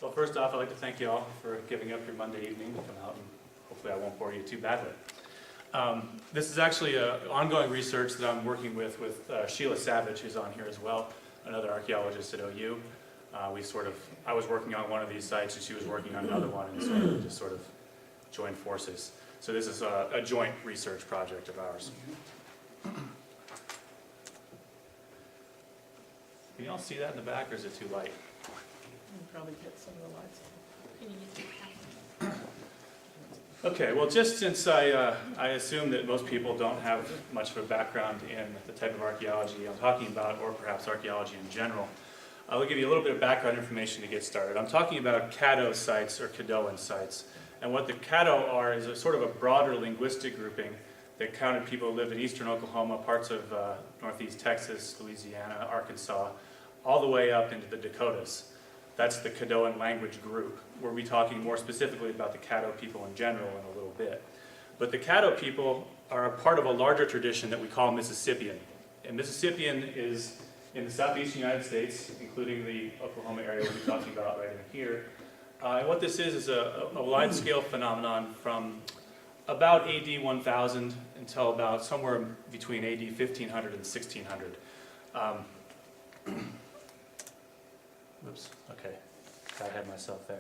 Well, first off, I'd like to thank you all for giving up your Monday evening to come out, and hopefully I won't bore you too badly. This is actually ongoing research that I'm working with Sheila Savage, who's on here as well, another archaeologist at OU. I was working on one of these sites, and she was working on another one, and we just sort of joined forces. So this is a joint research project of ours. Can you all see that in the back, or is it too light? Probably get some of the lights on. Okay, well, just since I assume that most people don't have much of a background in the type of archaeology I'm talking about, or perhaps archaeology in general, I will give you a little bit of background information to get started. I'm talking about Caddo sites, or Caddoan sites. And what the Caddo are is a sort of a broader linguistic grouping that counted people who lived in eastern Oklahoma, parts of northeast Texas, Louisiana, Arkansas, all the way up into the Dakotas. That's the Caddoan language group. We'll be talking more specifically about the Caddo people in general in a little bit. But the Caddo people are a part of a larger tradition that we call Mississippian. And Mississippian is in the southeastern United States, including the Oklahoma area we'll be talking about right in here. And what this is a wide-scale phenomenon from about AD 1000 until about somewhere between AD 1500 and 1600. Oops, okay, got ahead of myself there.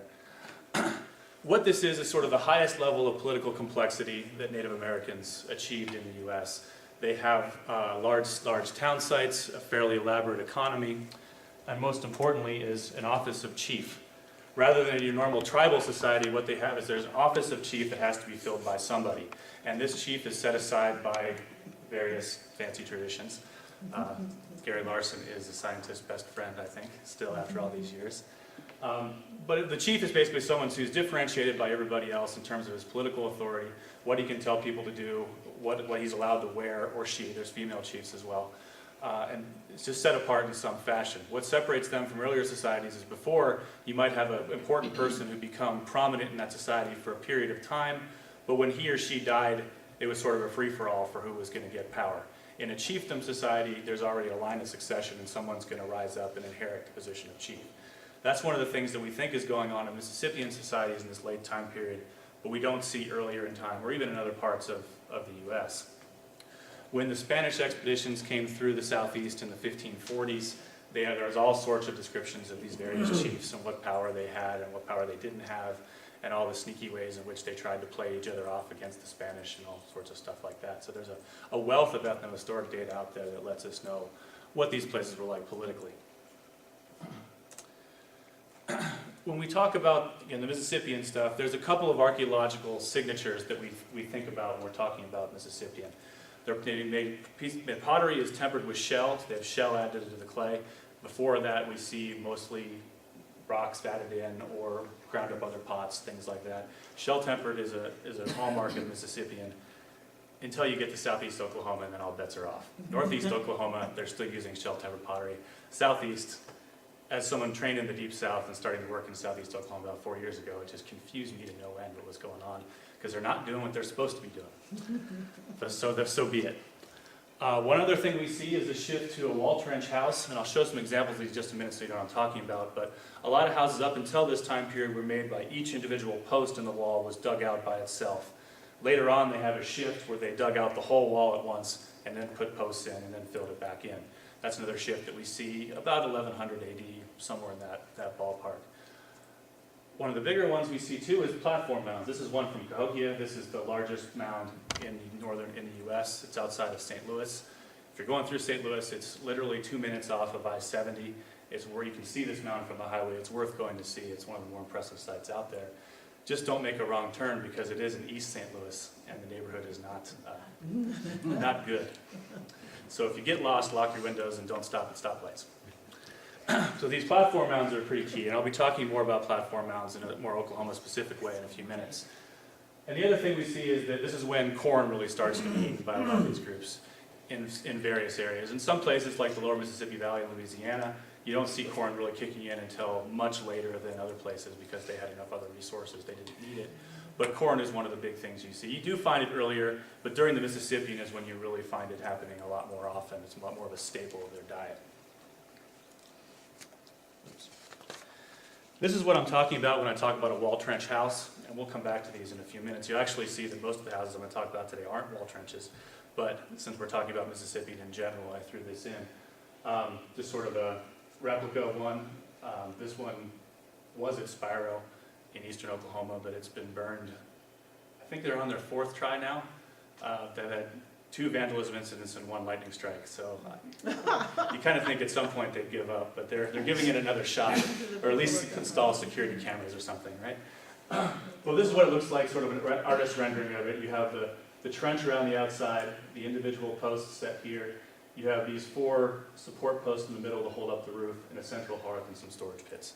What this is sort of the highest level of political complexity that Native Americans achieved in the U.S. They have large town sites, a fairly elaborate economy, and most importantly is an office of chief. Rather than your normal tribal society, what they have is there's an office of chief that has to be filled by somebody. And this chief is set aside by various fancy traditions. Gary Larson is the scientist's best friend, I think, still after all these years. But the chief is basically someone who's differentiated by everybody else in terms of his political authority, what he can tell people to do, what he's allowed to wear, or she. There's female chiefs as well. And it's just set apart in some fashion. What separates them from earlier societies is before, you might have an important person who become prominent in that society for a period of time, but when he or she died, it was sort of a free-for-all for who was going to get power. In a chiefdom society, there's already a line of succession, and someone's going to rise up and inherit the position of chief. That's one of the things that we think is going on in Mississippian societies in this late time period, but we don't see earlier in time, or even in other parts of the U.S. When the Spanish expeditions came through the southeast in the 1540s, there was all sorts of descriptions of these various chiefs and what power they had and what power they didn't have, and all the sneaky ways in which they tried to play each other off against the Spanish and all sorts of stuff like that. So there's a wealth of ethnohistoric data out there that lets us know what these places were like politically. When we talk about, again, the Mississippian stuff, there's a couple of archaeological signatures that we think about when we're talking about Mississippian. Pottery is tempered with shell. They have shell added to the clay. Before that, we see mostly rocks added in or ground up other pots, things like that. Shell tempered is a hallmark of Mississippian until you get to southeast Oklahoma, and then all bets are off. Northeast Oklahoma, they're still using shell tempered pottery. Southeast, as someone trained in the deep south and starting to work in southeast Oklahoma about 4 years ago, it just confused me to no end what was going on, because they're not doing what they're supposed to be doing. So be it. One other thing we see is a shift to a wall trench house, and I'll show some examples of these in just a minute so you know what I'm talking about, but a lot of houses up until this time period were made by each individual post in the wall was dug out by itself. Later on, they have a shift where they dug out the whole wall at once and then put posts in and then filled it back in. That's another shift that we see about 1100 AD, somewhere in that ballpark. One of the bigger ones we see too is platform mounds. This is one from Cahokia. This is the largest mound in the U.S. It's outside of St. Louis. If you're going through St. Louis, it's literally 2 minutes off of I-70. It's where you can see this mound from the highway. It's worth going to see. It's one of the more impressive sites out there. Just don't make a wrong turn, because it is in East St. Louis, and the neighborhood is not good. So if you get lost, lock your windows and don't stop at stoplights. So these platform mounds are pretty key, and I'll be talking more about platform mounds in a more Oklahoma-specific way in a few minutes. And the other thing we see is that this is when corn really starts to be eaten by a lot of these groups in various areas. In some places, like the lower Mississippi Valley in Louisiana, you don't see corn really kicking in until much later than other places because they had enough other resources, they didn't need it. But corn is one of the big things you see. You do find it earlier, but during the Mississippian is when you really find it happening a lot more often. It's a lot more of a staple of their diet. This is what I'm talking about when I talk about a wall trench house, and we'll come back to these in a few minutes. You'll actually see that most of the houses I'm going to talk about today aren't wall trenches, but since we're talking about Mississippi in general, I threw this in. Just sort of a replica of one. This one was at Spiro in eastern Oklahoma, but it's been burned. I think they're on their 4th try now. They've had 2 vandalism incidents and 1 lightning strike, so you kind of think at some point they'd give up, but they're giving it another shot, or at least install security cameras or something, right? Well, this is what it looks like, sort of an artist rendering of it. You have the trench around the outside, the individual posts set here. You have these 4 support posts in the middle to hold up the roof, and a central hearth and some storage pits.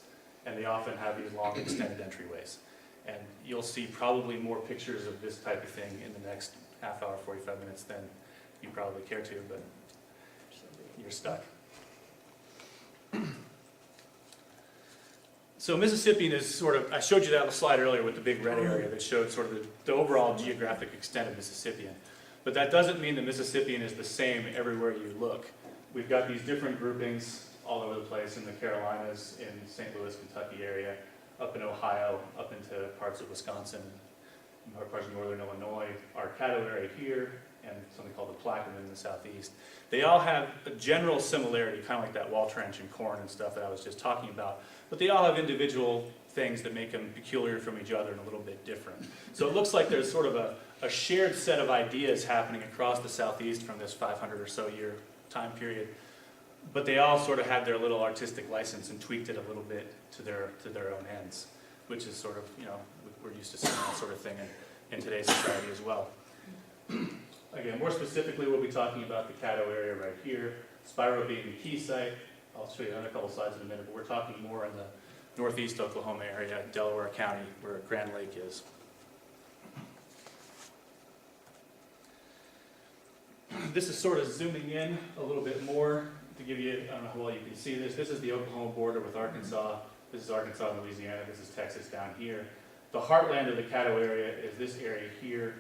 And they often have these long extended entryways. And you'll see probably more pictures of this type of thing in the next half hour, 45 minutes than you probably care to, but you're stuck. So Mississippian is sort of, I showed you that slide earlier with the big red area that showed sort of the overall geographic extent of Mississippian. But that doesn't mean that Mississippian is the same everywhere you look. We've got these different groupings all over the place in the Carolinas, in St. Louis, Kentucky area, up in Ohio, up into parts of Wisconsin, parts of northern Illinois, our Caddo area here, and something called the Plaquemine in the southeast. They all have a general similarity, kind of like that wall trench and corn and stuff that I was just talking about, but they all have individual things that make them peculiar from each other and a little bit different. So it looks like there's sort of a shared set of ideas happening across the southeast from this 500 or so year time period, but they all sort of had their little artistic license and tweaked it a little bit to their own ends, which is sort of, you know, we're used to seeing that sort of thing in today's society as well. Again, more specifically, we'll be talking about the Caddo area right here, Spiro being the key site. I'll show you another couple slides in a minute, but we're talking more in the northeast Oklahoma area, Delaware County, where Grand Lake is. This is sort of zooming in a little bit more to give you, I don't know how well you can see this. This is the Oklahoma border with Arkansas. This is Arkansas and Louisiana. This is Texas down here. The heartland of the Caddo area is this area here,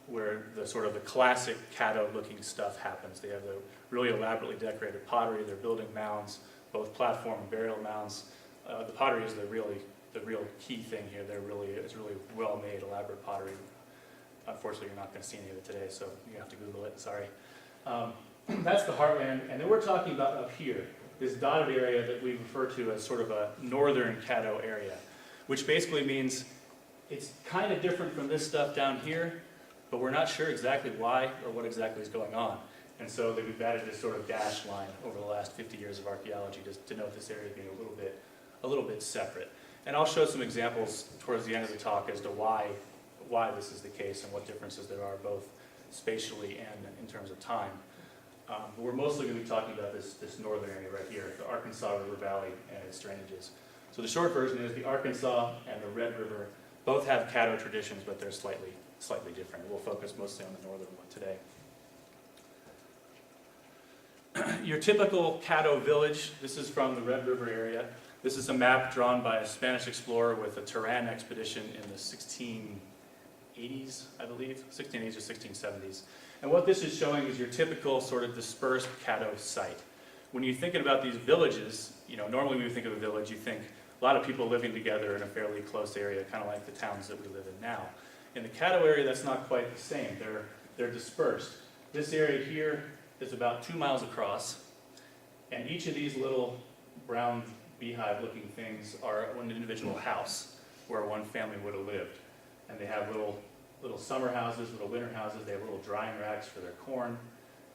where the sort of the classic Caddo-looking stuff happens. They have the really elaborately decorated pottery. They're building mounds, both platform and burial mounds. The pottery is the real key thing here. It's really well-made, elaborate pottery. Unfortunately, you're not going to see any of it today, so you have to Google it. Sorry. That's the heartland, and then we're talking about up here, this dotted area that we refer to as sort of a northern Caddo area, which basically means it's kind of different from this stuff down here, but we're not sure exactly why or what exactly is going on. And so we've added this sort of dash line over the last 50 years of archaeology to denote this area being a little bit separate. And I'll show some examples towards the end of the talk as to why this is the case and what differences there are both spatially and in terms of time. But we're mostly going to be talking about this northern area right here, the Arkansas River Valley and its drainages. So the short version is the Arkansas and the Red River both have Caddo traditions, but they're slightly different. We'll focus mostly on the northern one today. Your typical Caddo village, this is from the Red River area. This is a map drawn by a Spanish explorer with a Turan expedition in the 1680s, I believe, 1680s or 1670s. And what this is showing is your typical sort of dispersed Caddo site. When you're thinking about these villages, you know, normally when you think of a village, you think a lot of people living together in a fairly close area, kind of like the towns that we live in now. In the Caddo area, that's not quite the same. They're dispersed. This area here is about 2 miles across, and each of these little brown beehive-looking things are one individual house where one family would have lived. And they have little summer houses, little winter houses. They have little drying racks for their corn,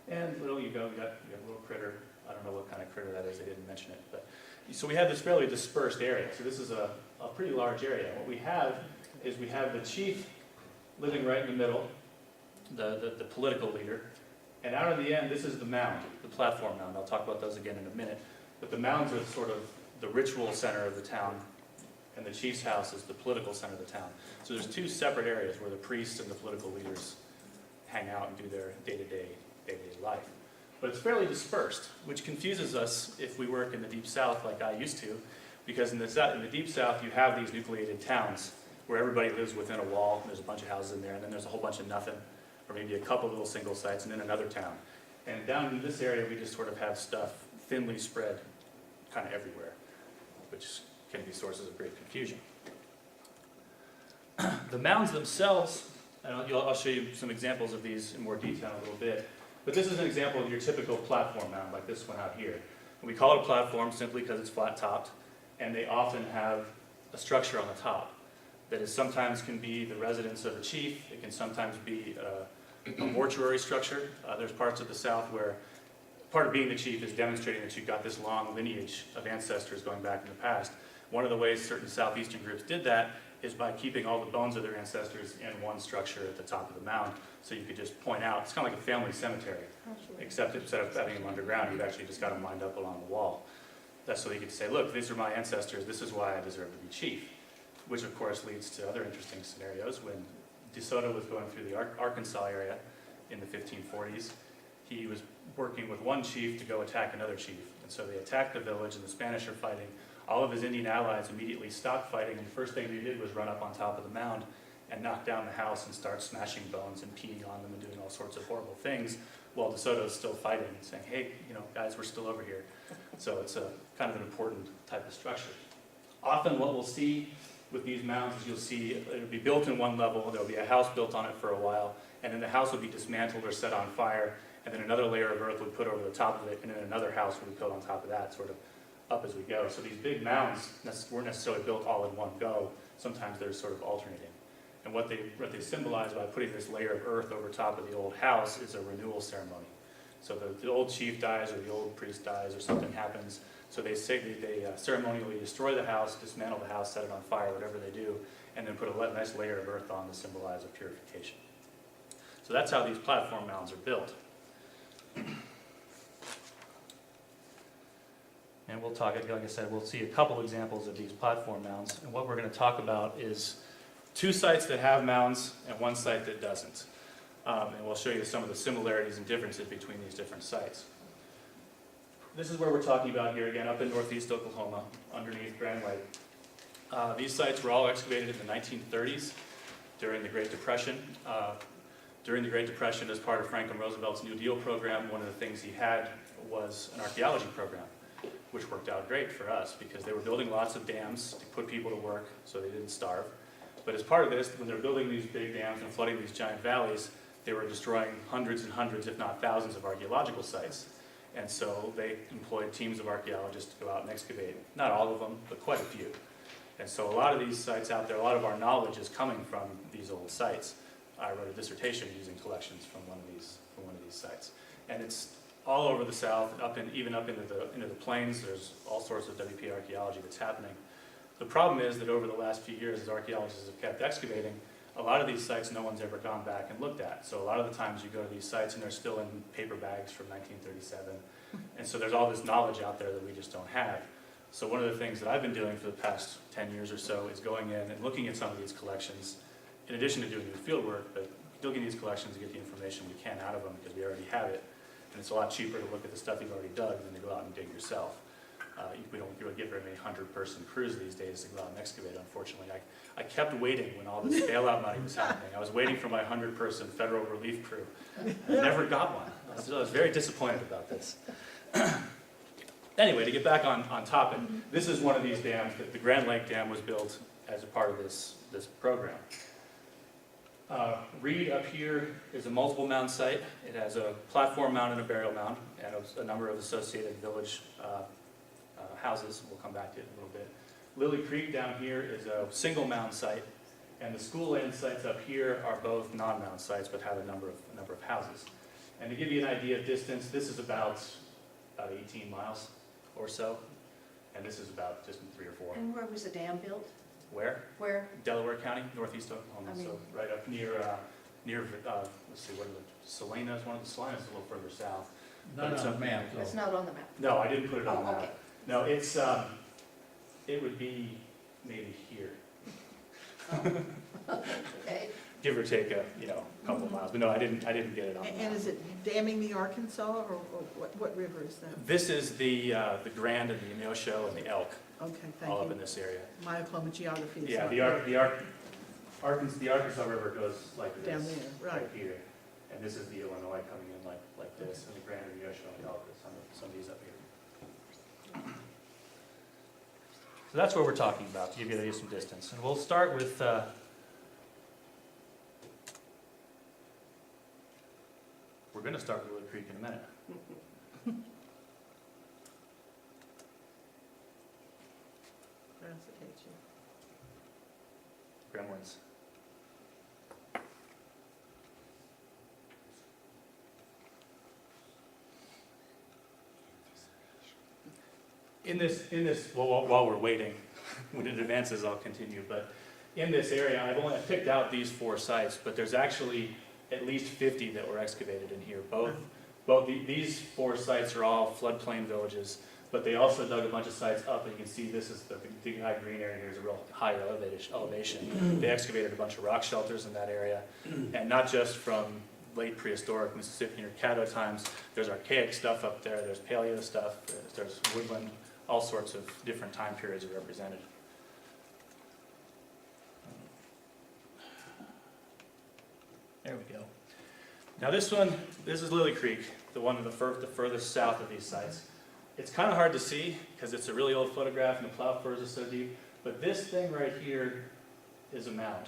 and you got a little critter. I don't know what kind of critter that is. They didn't mention it, but so we have this fairly dispersed area. So this is a pretty large area. What we have is we have the chief living right in the middle, the political leader, and out on the end, this is the mound, the platform mound. I'll talk about those again in a minute. But the mounds are sort of the ritual center of the town, and the chief's house is the political center of the town. So there's 2 separate areas where the priests and the political leaders hang out and do their day-to-day life. But it's fairly dispersed, which confuses us if we work in the Deep South like I used to, because in the Deep South you have these nucleated towns where everybody lives within a wall, and there's a bunch of houses in there, and then there's a whole bunch of nothing, or maybe a couple little single sites, and then another town. And down in this area we just sort of have stuff thinly spread kind of everywhere, which can be sources of great confusion. The mounds themselves, and I'll show you some examples of these in more detail in a little bit, but this is an example of your typical platform mound, like this one out here. And we call it a platform simply because it's flat-topped, and they often have a structure on the top that is sometimes can be the residence of a chief, it can sometimes be a mortuary structure. There's parts of the South where part of being the chief is demonstrating that you've got this long lineage of ancestors going back in the past. One of the ways certain southeastern groups did that is by keeping all the bones of their ancestors in one structure at the top of the mound, so you could just point out. It's kind of like a family cemetery, except instead of having them underground, you've actually just got them lined up along the wall. That's so you could say, look, these are my ancestors, this is why I deserve to be chief, which of course leads to other interesting scenarios. When DeSoto was going through the Arkansas area in the 1540s, he was working with one chief to go attack another chief, and so they attacked the village, and the Spanish are fighting. All of his Indian allies immediately stopped fighting, and the first thing they did was run up on top of the mound and knock down the house and start smashing bones and peeing on them and doing all sorts of horrible things, while DeSoto's still fighting and saying, hey, guys, we're still over here. So it's a kind of an important type of structure. Often what we'll see with these mounds is you'll see it'll be built in one level, there'll be a house built on it for a while, and then the house will be dismantled or set on fire, and then another layer of earth will be put over the top of it, and then another house will be built on top of that, sort of up as we go. So these big mounds weren't necessarily built all in one go. Sometimes they're sort of alternating. And what they symbolize by putting this layer of earth over top of the old house is a renewal ceremony. So the old chief dies or the old priest dies or something happens. So they ceremonially destroy the house, dismantle the house, set it on fire, whatever they do, and then put a nice layer of earth on to symbolize a purification. So that's how these platform mounds are built. And we'll talk, like I said, we'll see a couple examples of these platform mounds. And what we're going to talk about is 2 sites that have mounds and 1 site that doesn't. And we'll show you some of the similarities and differences between these different sites. This is where we're talking about here again, up in northeast Oklahoma, underneath Grand Lake. These sites were all excavated in the 1930s during the Great Depression. During the Great Depression, as part of Franklin Roosevelt's New Deal program, one of the things he had was an archaeology program, which worked out great for us because they were building lots of dams to put people to work so they didn't starve. But as part of this, when they were building these big dams and flooding these giant valleys, they were destroying hundreds and hundreds, if not thousands, of archaeological sites. And so they employed teams of archaeologists to go out and excavate. Not all of them, but quite a few. And so a lot of these sites out there, a lot of our knowledge is coming from these old sites. I wrote a dissertation using collections from one of these sites. And it's all over the South, even up into the plains. There's all sorts of WP archaeology that's happening. The problem is that over the last few years, as archaeologists have kept excavating, a lot of these sites no one's ever gone back and looked at. So a lot of the times you go to these sites and they're still in paper bags from 1937. And so there's all this knowledge out there that we just don't have. So one of the things that I've been doing for the past 10 years or so is going in and looking at some of these collections, in addition to doing the field work, but looking at these collections to get the information we can out of them because we already have it. And it's a lot cheaper to look at the stuff you've already dug than to go out and dig yourself. We don't really get very many 100-person crews these days to go out and excavate, unfortunately. I kept waiting when all this bailout money was happening. I was waiting for my 100-person federal relief crew. I never got one. I was very disappointed about this. Anyway, to get back on topic, this is one of these dams. The Grand Lake Dam was built as a part of this program. Reed up here is a multiple mound site. It has a platform mound and a burial mound, and a number of associated village houses. We'll come back to it in a little bit. Lillie Creek down here is a single mound site, and the school land sites up here are both non-mound sites, but have a number of houses. And to give you an idea of distance, this is about 18 miles or so, and this is about just 3 or 4. And where was the dam built? Where? Where? Delaware County, northeast Oklahoma. So right up near let's see, what is it? Salinas. One of the Salinas is a little further south. Not on the map. It's not on the map. No, I didn't put it on the map. Okay. No, it's it would be maybe here, Okay. give or take a couple miles. But no, I didn't get it on the And map. is it damming the Arkansas, or what river is that? This is the Grand and the Neosho and the Elk, Okay, all thank up in you. this area. My Oklahoma geography is Yeah, not the Arkansas River goes like this. down there, right. Here, and this is the Illinois coming in like this, and the Grand and the Neosho and the Elk is some of these up here. So So that's what we're talking about, to give you some distance. And we'll start with, we're going to start with Lillie Creek in a minute. Where else it takes you? Gremlins. In this, while we're waiting, when it advances, I'll continue. But in this area, I've picked out these 4 sites, but there's actually at least 50 that were excavated in here. These 4 sites are all floodplain villages, but they also dug a bunch of sites up, and you can see this is the high green area here is a real high elevation. They excavated a bunch of rock shelters in that area, and not just from late prehistoric Mississippian or Caddo times. There's archaic stuff up there, there's paleo stuff, there's woodland, all sorts of different time periods are represented. There we go. Now this is Lillie Creek, the one the furthest south of these sites. It's kind of hard to see because it's a really old photograph and the plow furrows are so deep, but this thing right here is a mound.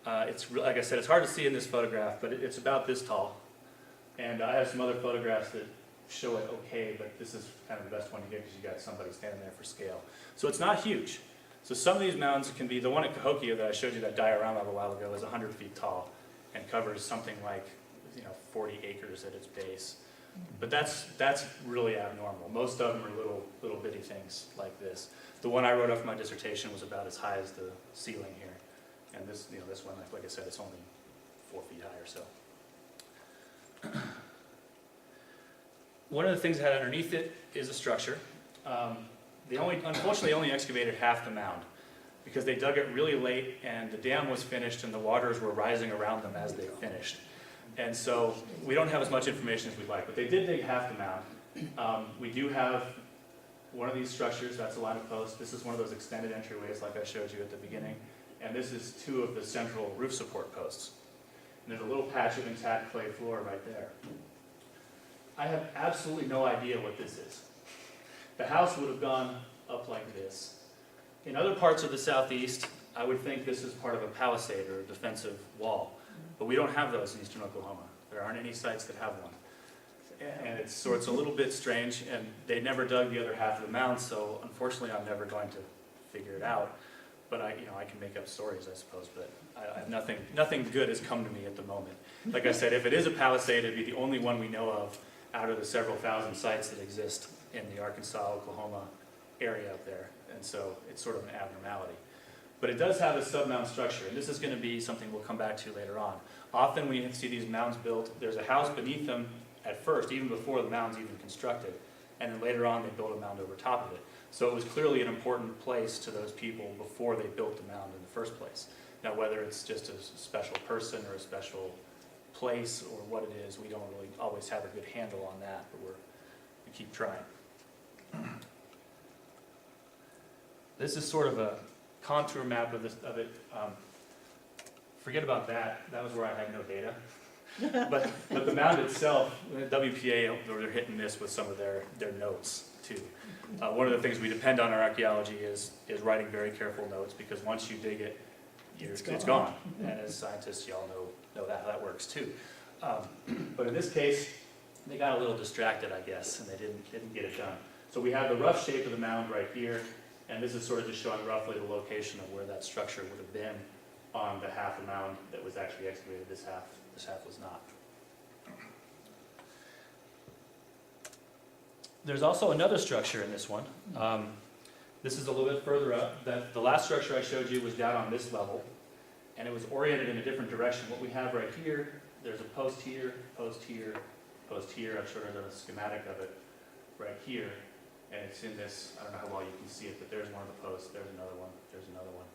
Like I said, it's hard to see in this photograph, but it's about this tall. And I have some other photographs that show it okay, but this is kind of the best one to get because you got somebody standing there for scale. So it's not huge. So some of these mounds can be, the one at Cahokia that I showed you that diorama of a while ago is 100 feet tall and covers something like 40 acres at its base. But that's really abnormal. Most of them are little bitty things like this. The one I wrote up for my dissertation was about as high as the ceiling here. And this one, like I said, it's only 4 feet high or so. One of the things that had underneath it is a structure. They unfortunately only excavated half the mound because they dug it really late and the dam was finished and the waters were rising around them as they finished. And so we don't have as much information as we'd like, but they did dig half the mound. We do have one of these structures, that's a line of posts. This is one of those extended entryways like I showed you at the beginning. And this is 2 of the central roof support posts. And there's a little patch of intact clay floor right there. I have absolutely no idea what this is. The house would have gone up like this. In other parts of the southeast, I would think this is part of a palisade or a defensive wall. But we don't have those in eastern Oklahoma. There aren't any sites that have one. And it's a little bit strange, and they never dug the other half of the mound, so unfortunately I'm never going to figure it out. But I can make up stories, I suppose, but I have nothing good has come to me at the moment. Like I said, if it is a palisade, it'd be the only one we know of out of the several thousand sites that exist in the Arkansas, Oklahoma area up there. And so it's sort of an abnormality. But it does have a sub-mound structure, and this is going to be something we'll come back to later on. Often when you see these mounds built, there's a house beneath them at first, even before the mound's even constructed, and then later on they build a mound over top of it. So it was clearly an important place to those people before they built the mound in the first place. Now whether it's just a special person or a special place or what it is, we don't really always have a good handle on that, but we keep trying. This is sort of a contour map of it. Forget about that. That was where I had no data. But the mound itself, WPA, they're hit and miss with some of their notes too. One of the things we depend on our archaeology is writing very careful notes, because once you dig it, it's gone. And as scientists, y'all know that how that works too. But in this case, they got a little distracted, I guess, and they didn't get it done. So we have the rough shape of the mound right here, and this is sort of just showing roughly the location of where that structure would have been on the half of the mound that was actually excavated. This half was not. There's also another structure in this one. This is a little bit further up. The last structure I showed you was down on this level, and it was oriented in a different direction. What we have right here, there's a post here, post here, post here. I'm sure there's a schematic of it right here, and it's in this, I don't know how well you can see it, but there's one of the posts, there's another one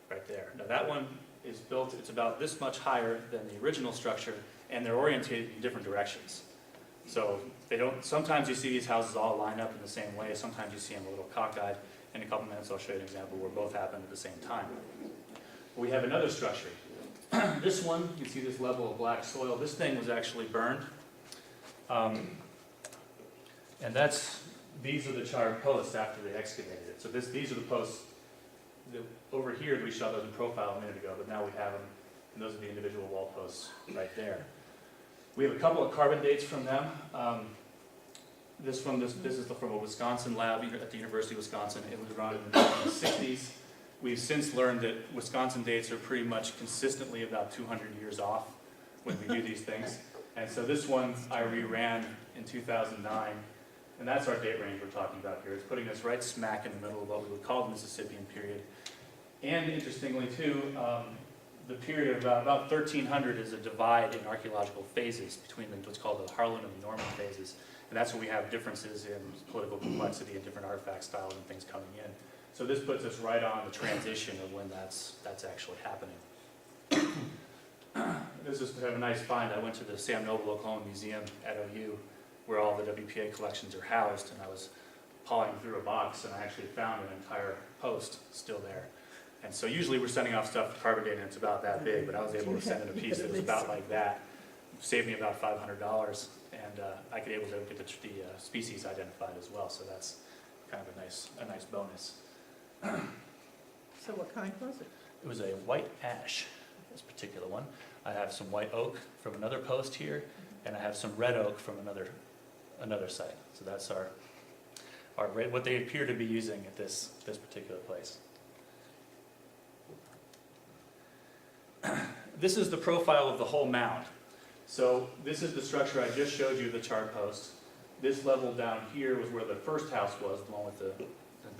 right there. Now that one is built, it's about this much higher than the original structure, and they're oriented in different directions. So sometimes you see these houses all line up in the same way, sometimes you see them a little cockeyed. In a couple minutes I'll show you an example where both happen at the same time. We have another structure. This one, you see this level of black soil. This thing was actually burned. And that's these are the charred posts after they excavated it. So these are the posts. Over here, we shot those in profile a minute ago, but now we have them, and those are the individual wall posts right there. We have a couple of carbon dates from them. This is from a Wisconsin lab at the University of Wisconsin. It was around in the 1960s. We've since learned that Wisconsin dates are pretty much consistently about 200 years off when we do these things. And so this one I reran in 2009, and that's our date range we're talking about here. It's putting us right smack in the middle of what we would call the Mississippian period. And interestingly too, the period of about 1300 is a divide in archaeological phases between what's called the Harlan and the Norman phases. And that's where we have differences in political complexity and different artifact styles and things coming in. So this puts us right on the transition of when that's actually happening. This is kind of a nice find. I went to the Sam Noble Oklahoma Museum at OU, where all the WPA collections are housed, and I was pawing through a box, and I actually found an entire post still there. And so usually we're sending off stuff to carbon date, and it's about that big, but I was able to send in a piece that was about like that. Saved me about $500, and I could able to get the species identified as well, so that's kind of a nice bonus. So what kind was it? It was a white ash, this particular one. I have some white oak from another post here, and I have some red oak from another site. So that's our what they appear to be using at this particular place. This is the profile of the whole mound. So this is the structure I just showed you, the charred post. This level down here was where the first house was, the one with the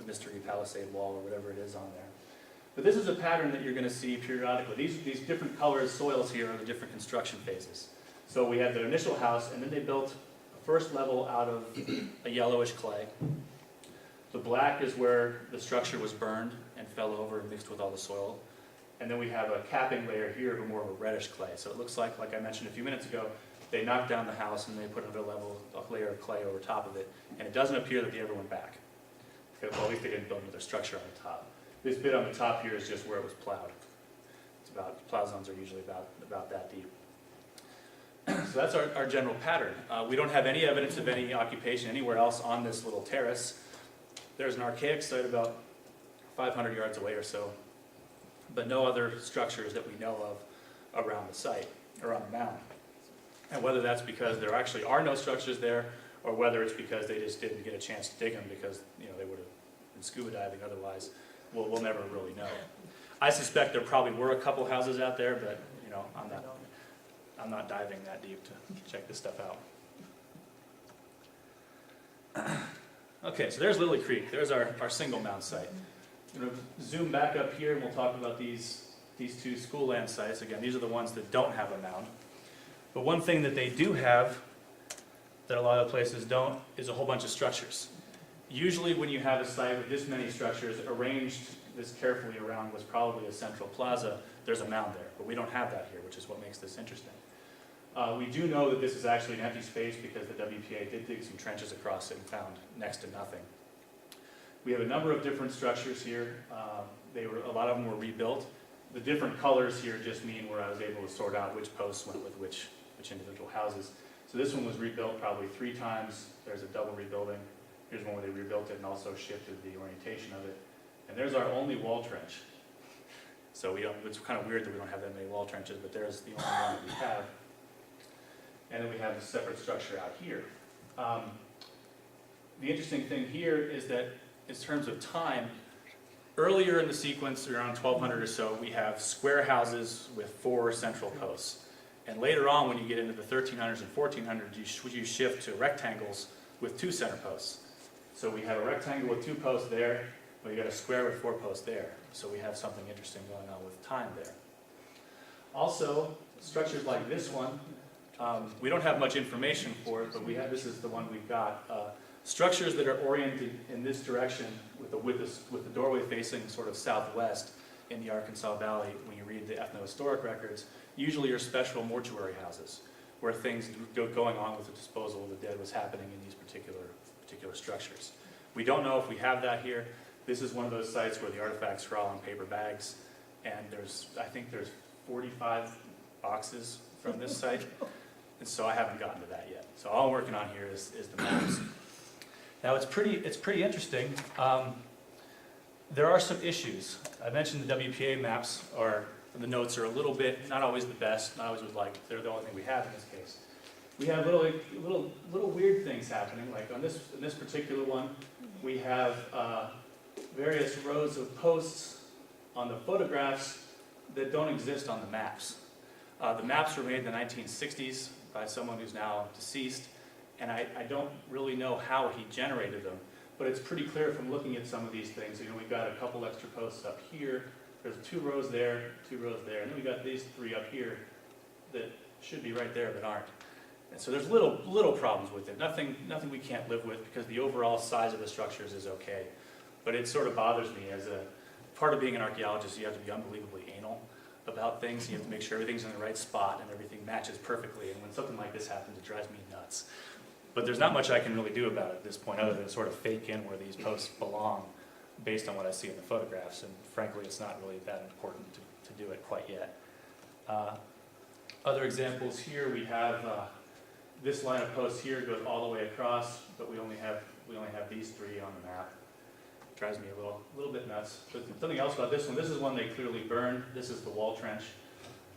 mystery palisade wall or whatever it is on there. But this is a pattern that you're going to see periodically. These different colors soils here are the different construction phases. So we had the initial house, and then they built a first level out of a yellowish clay. The black is where the structure was burned and fell over and mixed with all the soil. And then we have a capping layer here of more of a reddish clay. So it looks like I mentioned a few minutes ago, they knocked down the house and they put another layer of clay over top of it. And it doesn't appear that they ever went back. Okay, well, at least they didn't build another structure on the top. This bit on the top here is just where it was plowed. Plow zones are usually about that deep. So that's our general pattern. We don't have any evidence of any occupation anywhere else on this little terrace. There's an archaic site about 500 yards away or so, but no other structures that we know of around the site, around the mound. And whether that's because there actually are no structures there, or whether it's because they just didn't get a chance to dig them because they would have been scuba diving otherwise, we'll never really know. I suspect there probably were a couple houses out there, but I'm not diving that deep to check this stuff out. Okay, so there's Lillie Creek. There's our single mound site. I'm going to zoom back up here, and we'll talk about these two school land sites. Again, these are the ones that don't have a mound. But one thing that they do have that a lot of places don't is a whole bunch of structures. Usually when you have a site with this many structures arranged this carefully around what's probably a central plaza, there's a mound there. But we don't have that here, which is what makes this interesting. We do know that this is actually an empty space because the WPA did dig some trenches across it and found next to nothing. We have a number of different structures here. A lot of them were rebuilt. The different colors here just mean where I was able to sort out which posts went with which individual houses. So this one was rebuilt probably 3 times. There's a double rebuilding. Here's one where they rebuilt it and also shifted the orientation of it. And there's our only wall trench. So it's kind of weird that we don't have that many wall trenches, but there's the only one that we have. And then we have a separate structure out here. The interesting thing here is that in terms of time, earlier in the sequence, around 1200 or so, we have square houses with 4 central posts. And later on, when you get into the 1300s and 1400s, you shift to rectangles with 2 center posts. So we have a rectangle with 2 posts there, but you got a square with 4 posts there. So we have something interesting going on with time there. Also, structures like this one, we don't have much information for it, but this is the one we've got. Structures that are oriented in this direction with the doorway facing sort of southwest in the Arkansas Valley, when you read the ethnohistoric records, usually are special mortuary houses where things going on with the disposal of the dead was happening in these particular structures. We don't know if we have that here. This is one of those sites where the artifacts are all in paper bags, and I think there's 45 boxes from this site, and so I haven't gotten to that yet. So all I'm working on here is the maps. Now it's pretty interesting. There are some issues. I mentioned the WPA maps the notes are a little bit, not always the best, not always they're the only thing we have in this case. We have little weird things happening, like in this particular one, we have various rows of posts on the photographs that don't exist on the maps. The maps were made in the 1960s by someone who's now deceased, and I don't really know how he generated them, but it's pretty clear from looking at some of these things. We've got a couple extra posts up here, there's 2 rows there, 2 rows there, and then we've got these 3 up here that should be right there but aren't. And so there's little problems with it. Nothing we can't live with because the overall size of the structures is okay. But it sort of bothers me as a part of being an archaeologist. You have to be unbelievably anal about things. You have to make sure everything's in the right spot and everything matches perfectly. And when something like this happens, it drives me nuts. But there's not much I can really do about it at this point other than sort of fake in where these posts belong based on what I see in the photographs. And frankly, it's not really that important to do it quite yet. Other examples here, we have this line of posts here goes all the way across, but we only have these 3 on the map. It drives me a little bit nuts. But something else about this one, this is one they clearly burned. This is the wall trench.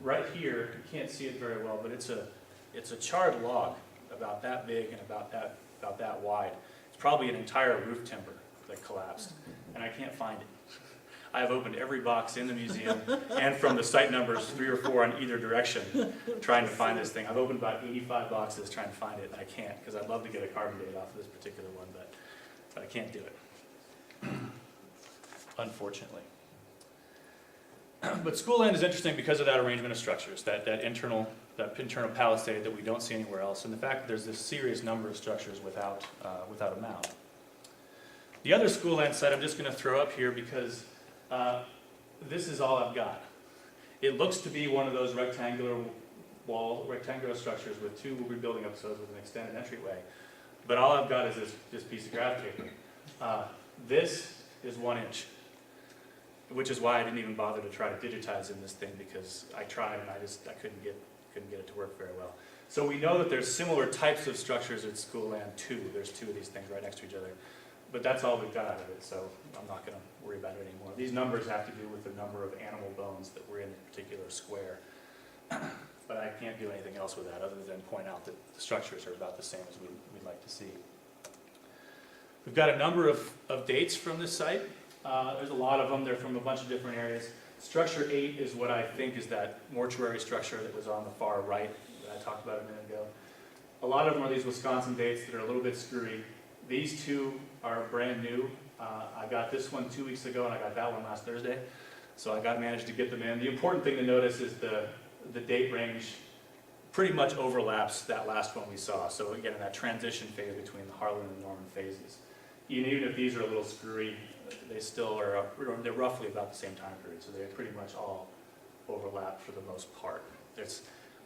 Right here, you can't see it very well, but it's a charred log about that big and about that wide. It's probably an entire roof timber that collapsed, and I can't find it. I have opened every box in the museum and from the site numbers 3 or 4 on either direction trying to find this thing. I've opened about 85 boxes trying to find it, and I can't because I'd love to get a carbon date off of this particular one, but I can't do it, unfortunately. But school land is interesting because of that arrangement of structures, that internal palisade that we don't see anywhere else, and the fact that there's this serious number of structures without a mound. The other school land site I'm just going to throw up here because this is all I've got. It looks to be one of those rectangular structures with 2 rebuilding episodes with an extended entryway. But all I've got is this piece of graph paper. This is 1 inch, which is why I didn't even bother to try to digitize in this thing because I tried and I couldn't get it to work very well. So we know that there's similar types of structures at school land too. There's 2 of these things right next to each other. But that's all we've got out of it, so I'm not going to worry about it anymore. These numbers have to do with the number of animal bones that were in a particular square. But I can't do anything else with that other than point out that the structures are about the same as we'd like to see. We've got a number of dates from this site. There's a lot of them. They're from a bunch of different areas. Structure 8 is what I think is that mortuary structure that was on the far right that I talked about a minute ago. A lot of them are these Wisconsin dates that are a little bit screwy. These 2 are brand new. I got this one 2 weeks ago and I got that one last Thursday. So I managed to get them in. The important thing to notice is the date range pretty much overlaps that last one we saw. So again, in that transition phase between the Harlan and Norman phases. Even if these are a little screwy, they still are, they're roughly about the same time period. So they pretty much all overlap for the most part.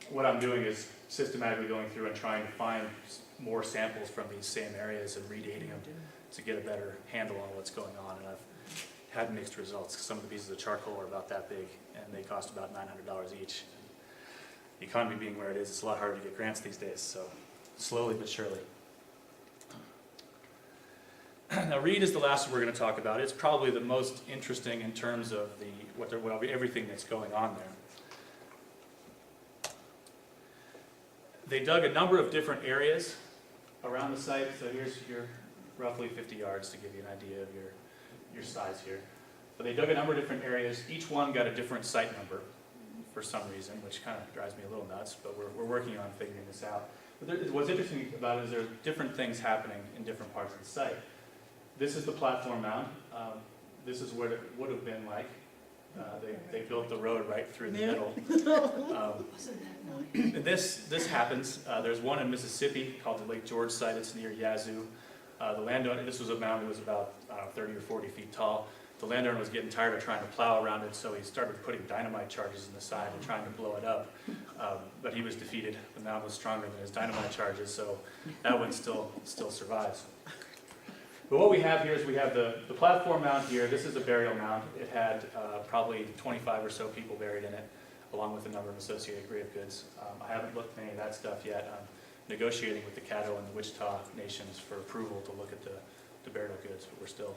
What I'm doing is systematically going through and trying to find more samples from these same areas and redating them to get a better handle on what's going on. And I've had mixed results. Some of the pieces of charcoal are about that big and they cost about $900 each. The economy being where it is, it's a lot harder to get grants these days, so slowly but surely. Now Reed is the last one we're going to talk about. It's probably the most interesting in terms of everything that's going on there. They dug a number of different areas around the site, so here's your roughly 50 yards to give you an idea of your size here. But they dug a number of different areas. Each one got a different site number for some reason, which kind of drives me a little nuts, but we're working on figuring this out. But what's interesting about it is there's different things happening in different parts of the site. This is the platform mound. This is what it would have been like. They built the road right through the middle. This happens. There's one in Mississippi called the Lake George site. It's near Yazoo. The landowner, this was a mound that was about 30 or 40 feet tall. The landowner was getting tired of trying to plow around it, so he started putting dynamite charges in the side and trying to blow it up. But he was defeated. The mound was stronger than his dynamite charges, so that one still survives. But what we have here is we have the platform mound here. This is a burial mound. It had probably 25 or so people buried in it, along with a number of associated grave goods. I haven't looked at any of that stuff yet. negotiating with the Caddo and the Wichita nations for approval to look at the burial goods, but we're still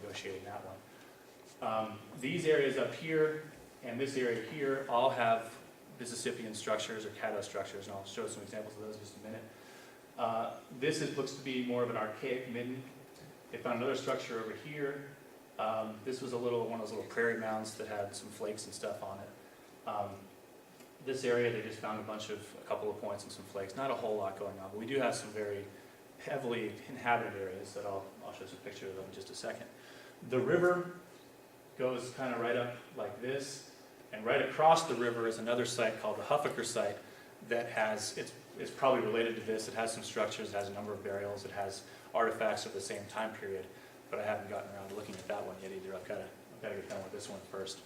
negotiating that one. These areas up here and this area here all have Mississippian structures or Caddo structures, and I'll show some examples of those in just a minute. Looks to be more of an archaic midden. They found another structure over here. This was one of those little prairie mounds that had some flakes and stuff on it. This area, they just found a couple of points and some flakes. Not a whole lot going on, but we do have some very heavily inhabited areas that I'll show some pictures of them in just a second. The river goes kind of right up like this, and right across the river is another site called the Huffaker Site that has, it's probably related to this. It has some structures, it has a number of burials, it has artifacts of the same time period, but I haven't gotten around to looking at that one yet either. I've got to get done with this one first.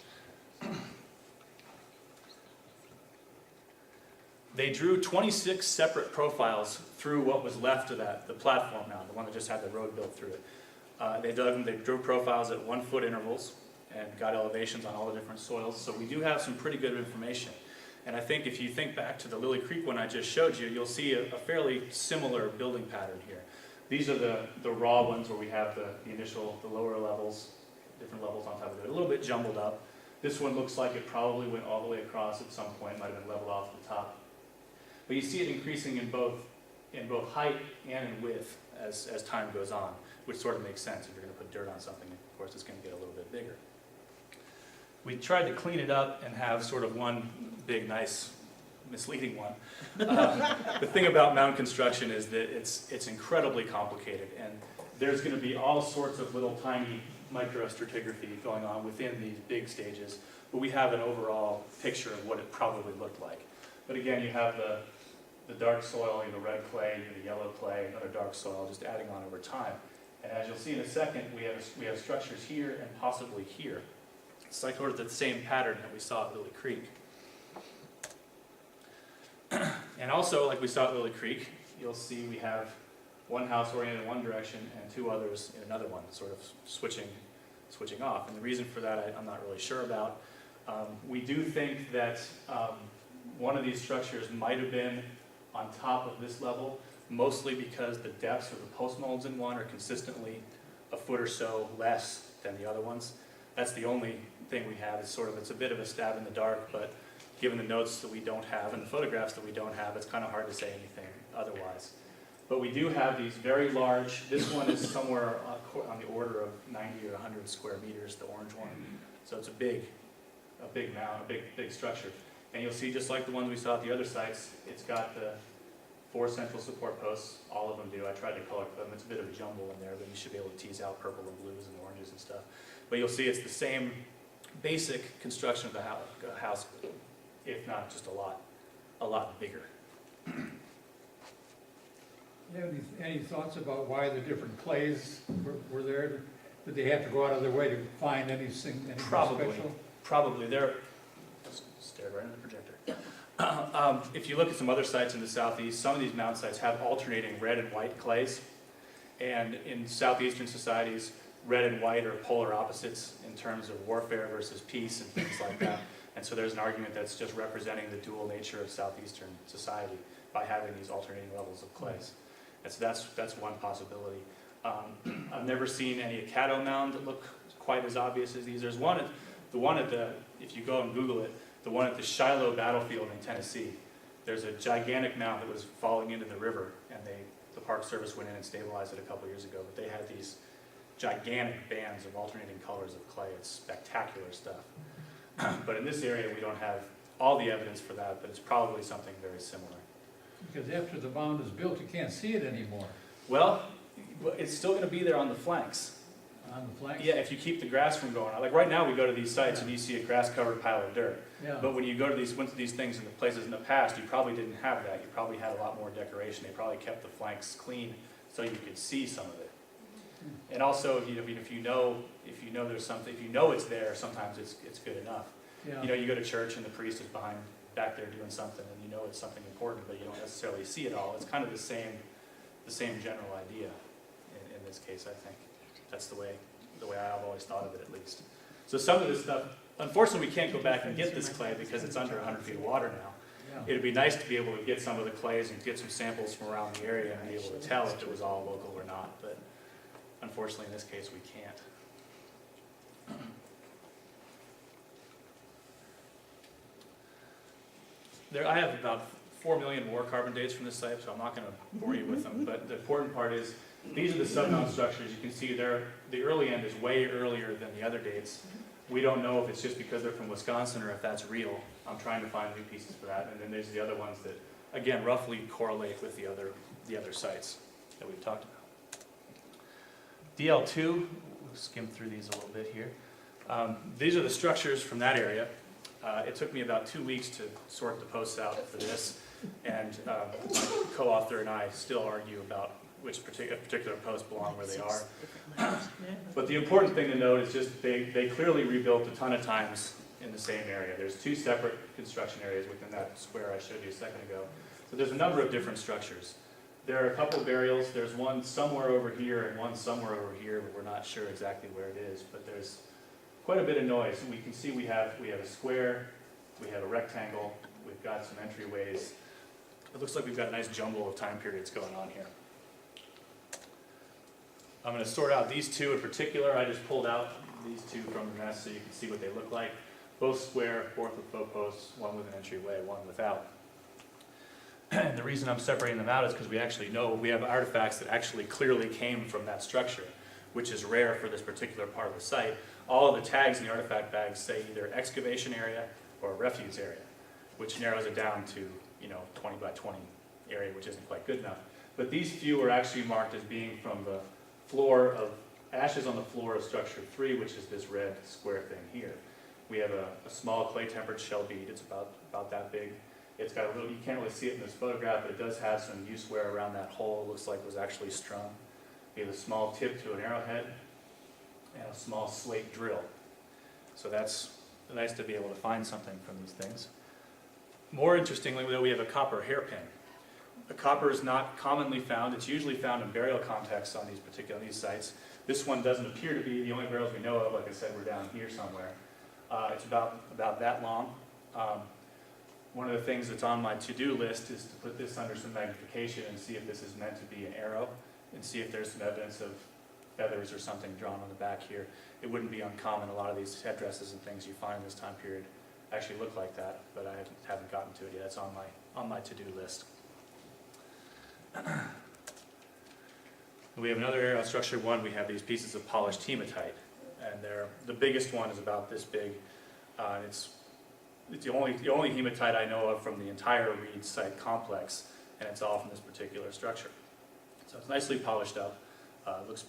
They drew 26 separate profiles through what was left of the platform mound, the one that just had the road built through it. They drew profiles at 1 foot intervals and got elevations on all the different soils, so we do have some pretty good information. And I think if you think back to the Lillie Creek one I just showed you, you'll see a fairly similar building pattern here. These are the raw ones where we have the lower levels, different levels on top of it, a little bit jumbled up. This one looks like it probably went all the way across at some point, might have been leveled off the top. But you see it increasing in both height and in width as time goes on, which sort of makes sense. If you're going to put dirt on something, of course it's going to get a little bit bigger. We tried to clean it up and have sort of one big, nice, misleading one. The thing about mound construction is that it's incredibly complicated, and there's going to be all sorts of little tiny microstratigraphy going on within these big stages, but we have an overall picture of what it probably looked like. But again, you have the dark soil, you have the red clay, you have the yellow clay, another dark soil, just adding on over time. And as you'll see in a second, we have structures here and possibly here. It's like sort of the same pattern that we saw at Lillie Creek. And also, like we saw at Lillie Creek, you'll see we have one house oriented in one direction and 2 others in another one, sort of switching off. And the reason for that I'm not really sure about. We do think that one of these structures might have been on top of this level, mostly because the depths of the post molds in one are consistently a foot or so less than the other ones. That's the only thing we have. It's a bit of a stab in the dark, but given the notes that we don't have and the photographs that we don't have, it's kind of hard to say anything otherwise. But we do have these very large, this one is somewhere on the order of 90 or 100 square meters, the orange one. So it's a big mound, a big structure. And you'll see, just like the ones we saw at the other sites, it's got the 4 central support posts. All of them do. I tried to color them. It's a bit of a jumble in there, but you should be able to tease out purple and blues and oranges and stuff. But you'll see it's the same basic construction of the house, if not just a lot bigger. You have any thoughts about why the different clays were there? Did they have to go out of their way to find anything special? Probably. Stared right in the projector. If you look at some other sites in the southeast, some of these mound sites have alternating red and white clays. And in southeastern societies, red and white are polar opposites in terms of warfare versus peace and things like that. And so there's an argument that's just representing the dual nature of southeastern society by having these alternating levels of clays. And so that's one possibility. I've never seen any Caddo mound that look quite as obvious as these. There's if you go and Google it, the one at the Shiloh battlefield in Tennessee. There's a gigantic mound that was falling into the river, and the Park Service went in and stabilized it a couple years ago. But they had these gigantic bands of alternating colors of clay. It's spectacular stuff. But in this area, we don't have all the evidence for that, but it's probably something very similar. Because after the mound is built, you can't see it anymore. Well, it's still going to be there on the flanks. On the flanks? Yeah, if you keep the grass from going on. Like right now, we go to these sites and you see a grass-covered pile of dirt. Yeah. But when you go to these things in the places in the past, you probably didn't have that. You probably had a lot more decoration. They probably kept the flanks clean so you could see some of it. And also, if you know there's something, if you know it's there, sometimes it's good enough. Yeah. You go to church and the priest is back there doing something, and you know it's something important, but you don't necessarily see it all. It's kind of the same general idea in this case, I think. That's the way I've always thought of it, at least. So some of this stuff, unfortunately, we can't go back and get this clay because it's under 100 feet of water now. It'd be nice to be able to get some of the clays and get some samples from around the area and be able to tell if it was all local or not, but unfortunately in this case we can't. I have about 4 million more carbon dates from this site, so I'm not going to bore you with them, but the important part is these are the sub-mound structures. You can see the early end is way earlier than the other dates. We don't know if it's just because they're from Wisconsin or if that's real. I'm trying to find new pieces for that. And then there's the other ones that, again, roughly correlate with the other sites that we've talked about. DL2, we'll skim through these a little bit here. These are the structures from that area. It took me about 2 weeks to sort the posts out for this, and my co-author and I still argue about which particular posts belong where they are. But the important thing to note is just they clearly rebuilt a ton of times in the same area. There's 2 separate construction areas within that square I showed you a second ago. So there's a number of different structures. There are a couple of burials. There's one somewhere over here and one somewhere over here, but we're not sure exactly where it is. But there's quite a bit of noise. And we can see we have a square, we have a rectangle, we've got some entryways. It looks like we've got a nice jumble of time periods going on here. I'm going to sort out these 2 in particular. I just pulled out these 2 from the mess so you can see what they look like. Both square, both with faux posts, one with an entryway, one without. And the reason I'm separating them out is because we actually know we have artifacts that actually clearly came from that structure, which is rare for this particular part of the site. All of the tags in the artifact bags say either excavation area or refuse area, which narrows it down to 20 by 20 area, which isn't quite good enough. But these few are actually marked as being from the floor of ashes on the floor of structure 3, which is this red square thing here. We have a small clay tempered shell bead. It's about that big. It's got a little, you can't really see it in this photograph, but it does have some use wear around that hole. It looks like it was actually strung. We have a small tip to an arrowhead and a small slate drill. So that's nice to be able to find something from these things. More interestingly, though, we have a copper hairpin. The copper is not commonly found. It's usually found in burial contexts on these sites. This one doesn't appear to be. The only burials we know of, like I said, were down here somewhere. It's about that long. One of the things that's on my to-do list is to put this under some magnification and see if this is meant to be an arrow and see if there's some evidence of feathers or something drawn on the back here. It wouldn't be uncommon. A lot of these headdresses and things you find in this time period actually look like that, but I haven't gotten to it yet. It's on my to-do list. We have another area on structure 1. We have these pieces of polished hematite, and the biggest one is about this big. It's the only hematite I know of from the entire Reed site complex, and it's all from this particular structure. So it's nicely polished up.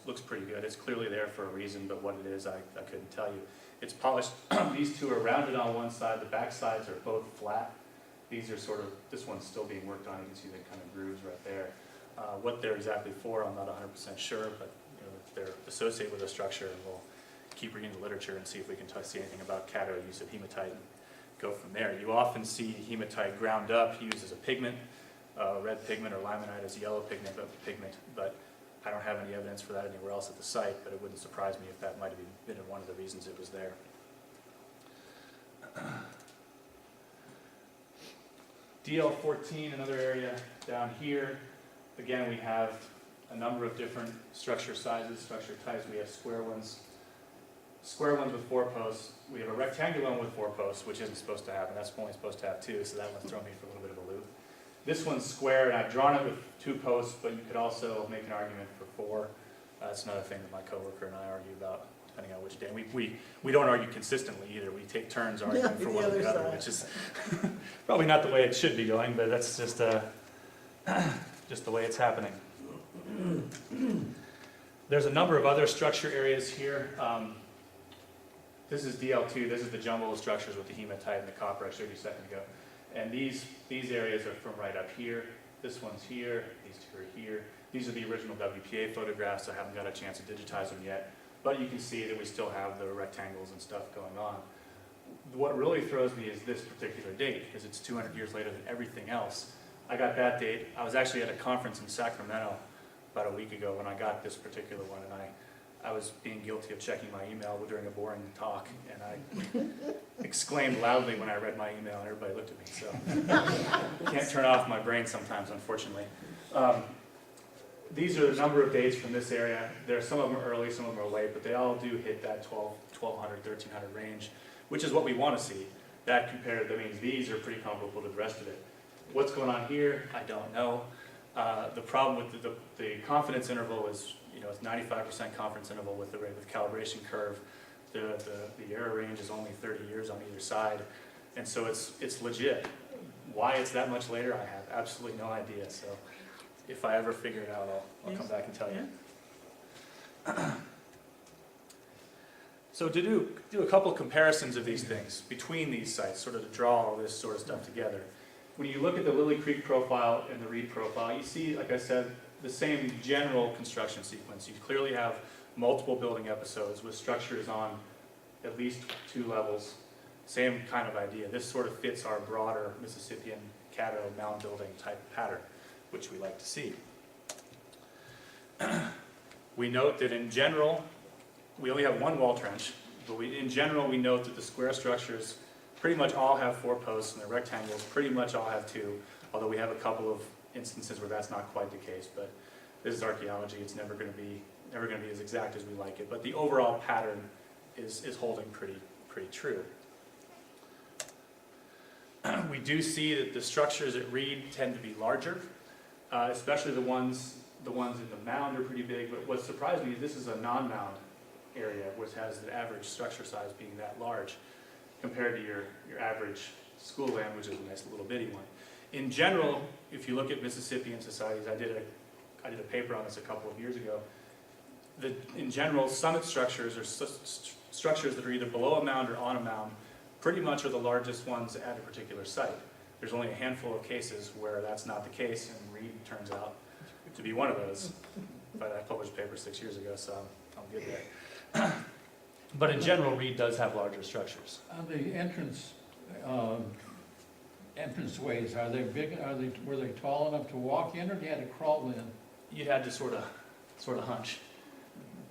Looks pretty good. It's clearly there for a reason, but what it is, I couldn't tell you. It's polished. These 2 are rounded on one side. The back sides are both flat. These are this one's still being worked on. You can see the kind of grooves right there. What they're exactly for, I'm not 100% sure, but they're associated with the structure, and we'll keep reading the literature and see if we can see anything about Caddo use of hematite and go from there. You often see hematite ground up, used as a pigment, red pigment or limonite as yellow pigment, but I don't have any evidence for that anywhere else at the site, but it wouldn't surprise me if that might have been one of the reasons it was there. DL14, another area down here. Again, we have a number of different structure sizes, structure types. We have square ones with 4 posts. We have a rectangular one with 4 posts, which isn't supposed to have, and that's only supposed to have 2, so that one's thrown me for a little bit of a loop. This one's square, and I've drawn it with 2 posts, but you could also make an argument for 4. That's another thing that my coworker and I argue about, depending on which day. We don't argue consistently either. We take turns arguing for one or the other, which is probably not the way it should be going, but that's just the way it's happening. There's a number of other structure areas here. This is DL2. This is the jumble of structures with the hematite and the copper I showed you a second ago. And these areas are from right up here. This one's here. These 2 are here. These are the original WPA photographs. I haven't got a chance to digitize them yet. But you can see that we still have the rectangles and stuff going on. What really throws me is this particular date, because it's 200 years later than everything else. I got that date. I was actually at a conference in Sacramento about a week ago when I got this particular one, and I was being guilty of checking my email during a boring talk, and I exclaimed loudly when I read my email, and everybody looked at me, so can't turn off my brain sometimes, unfortunately. These are the number of dates from this area. Some of them are early, some of them are late, but they all do hit that 1200, 1300 range, which is what we want to see. That compared, that means these are pretty comparable to the rest of it. What's going on here, I don't know. The problem with the confidence interval is, it's 95% confidence interval with the calibration curve. The error range is only 30 years on either side, and so it's legit. Why it's that much later, I have absolutely no idea. So if I ever figure it out, I'll come back and tell you. So to do a couple comparisons of these things between these sites, sort of to draw all this sort of stuff together. When you look at the Lillie Creek profile and the Reed profile, you see, like I said, the same general construction sequence. You clearly have multiple building episodes with structures on at least 2 levels. Same kind of idea. This sort of fits our broader Mississippian Caddo mound building type pattern, which we like to see. We note that in general, we only have 1 wall trench, but in general we note that the square structures pretty much all have 4 posts, and the rectangles pretty much all have 2, although we have a couple of instances where that's not quite the case. But this is archaeology; it's never going to be as exact as we like it. But the overall pattern is holding pretty true. We do see that the structures at Reed tend to be larger, especially the ones in the mound are pretty big. But what surprised me is this is a non-mound area, which has the average structure size being that large compared to your average school land, which is a nice little bitty one. In general, if you look at Mississippian societies, I did a paper on this a couple of years ago. In general, summit structures, or structures that are either below a mound or on a mound, pretty much are the largest ones at a particular site. There's only a handful of cases where that's not the case, and Reed turns out to be one of those. But I published a paper 6 years ago, so I'm good there. But in general, Reed does have larger structures. On the entranceways, are they big? Were they tall enough to walk in, or do you had to crawl in? You had to sort of hunch.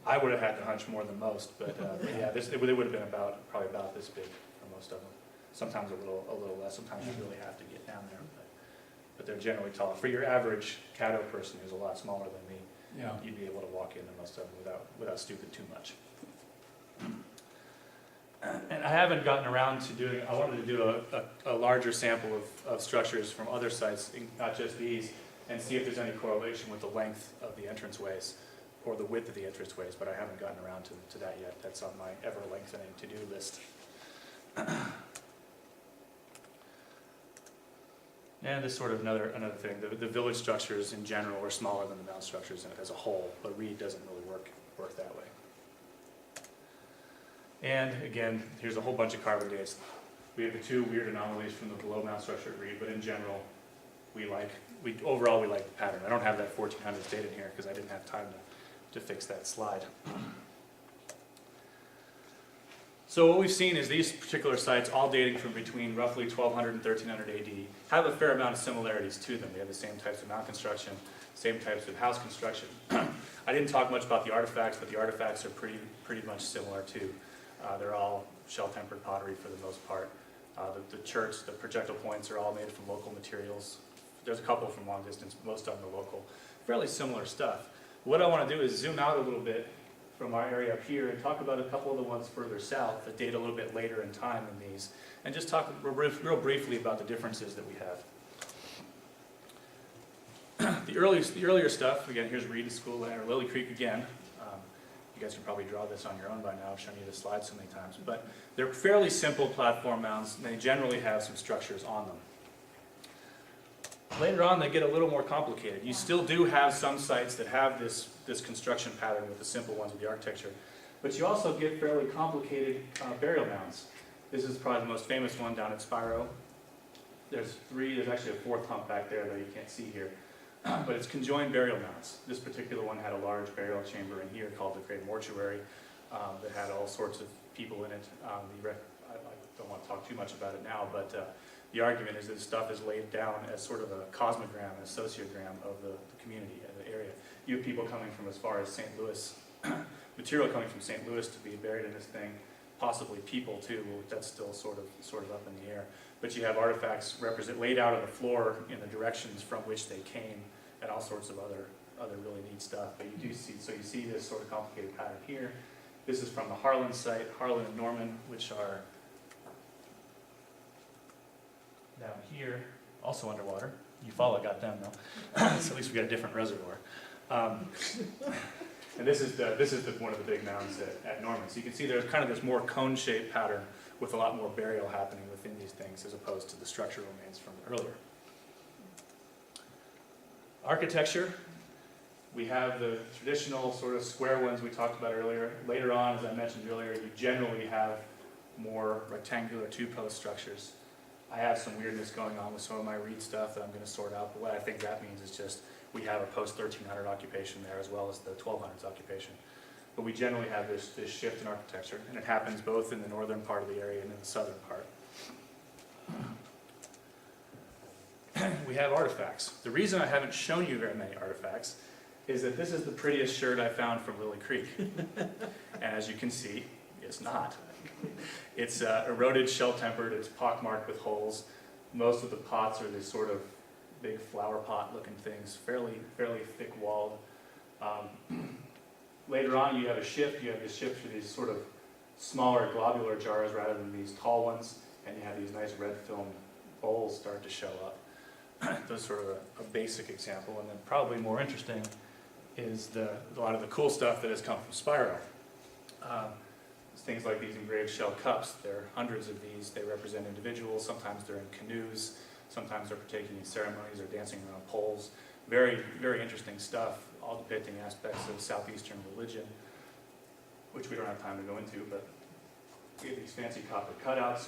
I would have had to hunch more than most, but yeah, it would have been probably about this big for most of them. Sometimes a little less. Sometimes you really have to get down there, but they're generally tall. For your average Caddo person who's a lot smaller than me, Yeah. you'd be able to walk into most of them without stooping too much. And I haven't gotten around to doing, I wanted to do a larger sample of structures from other sites, not just these, and see if there's any correlation with the length of the entranceways or the width of the entranceways, but I haven't gotten around to that yet. That's on my ever-lengthening to-do list. And this sort of another thing, the village structures in general are smaller than the mound structures as a whole, but Reed doesn't really work that way. And again, here's a whole bunch of carbon dates. We have the 2 weird anomalies from the below mound structure at Reed, but in general, overall we like the pattern. I don't have that 1400 date in here because I didn't have time to fix that slide. So what we've seen is these particular sites, all dating from between roughly 1200 and 1300 AD, have a fair amount of similarities to them. They have the same types of mound construction, same types of house construction. I didn't talk much about the artifacts, but the artifacts are pretty much similar too. They're all shell-tempered pottery for the most part. The church, the projectile points are all made from local materials. There's a couple from long distance, but most of them are local. Fairly similar stuff. What I want to do is zoom out a little bit from our area up here and talk about a couple of the ones further south that date a little bit later in time than these, and just talk real briefly about the differences that we have. The earlier stuff, again, here's Reed School Land, or Lillie Creek again. You guys can probably draw this on your own by now. I've shown you the slides so many times. But they're fairly simple platform mounds, and they generally have some structures on them. Later on, they get a little more complicated. You still do have some sites that have this construction pattern with the simple ones with the architecture. But you also get fairly complicated burial mounds. This is probably the most famous one down at Spiro. There's actually a 4th hump back there that you can't see here. But it's conjoined burial mounds. This particular one had a large burial chamber in here called the Great Mortuary that had all sorts of people in it. I don't want to talk too much about it now, but the argument is that stuff is laid down as sort of a cosmogram, a sociogram of the community and the area. You have people coming from as far as St. Louis material coming from St. Louis to be buried in this thing, possibly people too, that's still sort of up in the air. But you have artifacts laid out on the floor in the directions from which they came, and all sorts of other really neat stuff. But you do see, so you see this sort of complicated pattern here. This is from the Harlan site, Harlan and Norman, which are down here, also underwater. Eufaula got them though, so at least we got a different reservoir. And this is one of the big mounds at Norman. So you can see there's kind of this more cone-shaped pattern with a lot more burial happening within these things as opposed to the structural remains from earlier. Architecture, we have the traditional sort of square ones we talked about earlier. Later on, as I mentioned earlier, you generally have more rectangular two-post structures. I have some weirdness going on with some of my reed stuff that I'm going to sort out, but what I think that means is just we have a post-1300 occupation there as well as the 1200s occupation. But we generally have this shift in architecture, and it happens both in the northern part of the area and in the southern part. We have artifacts. The reason I haven't shown you very many artifacts is that this is the prettiest shirt I found from Lillie Creek. And as you can see, it's not. It's eroded, shell-tempered, it's pockmarked with holes. Most of the pots are these sort of big flower pot looking things, fairly thick-walled. Later on you have a shift. You have this shift to these sort of smaller globular jars rather than these tall ones, and you have these nice red filmed bowls start to show up. Those sort of a basic example, and then probably more interesting is a lot of the cool stuff that has come from Spiro. Things like these engraved shell cups. There are hundreds of these. They represent individuals. Sometimes they're in canoes. Sometimes they're partaking in ceremonies or dancing around poles. Very, very interesting stuff, all depicting aspects of southeastern religion, which we don't have time to go into, but we have these fancy copper cutouts.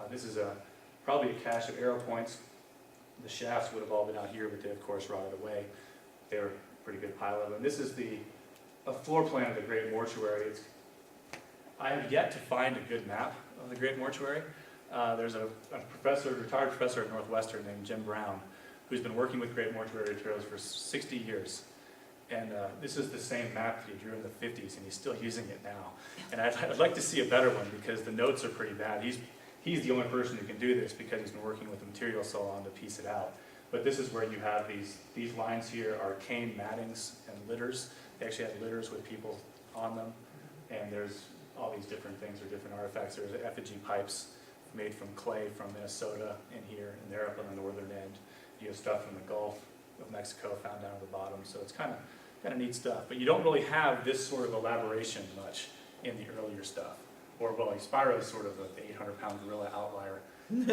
This is probably a cache of arrow points. The shafts would have all been out here, but they of course rotted away. They're a pretty good pile of them. This is a floor plan of the Great Mortuary. I have yet to find a good map of the Great Mortuary. There's a retired professor at Northwestern named Jim Brown, who's been working with Great Mortuary materials for 60 years. And this is the same map that he drew in the 50s, and he's still using it now. And I'd like to see a better one because the notes are pretty bad. He's the only person who can do this because he's been working with the material so long to piece it out. But this is where you have these lines here are cane mattings and litters. They actually have litters with people on them. And there's all these different things or different artifacts. There's effigy pipes made from clay from Minnesota in here, and they're up on the northern end. You have stuff from the Gulf of Mexico found down at the bottom, so it's kind of neat stuff. But you don't really have this sort of elaboration much in the earlier stuff. Or, well, Spiro is sort of the 800-pound gorilla outlier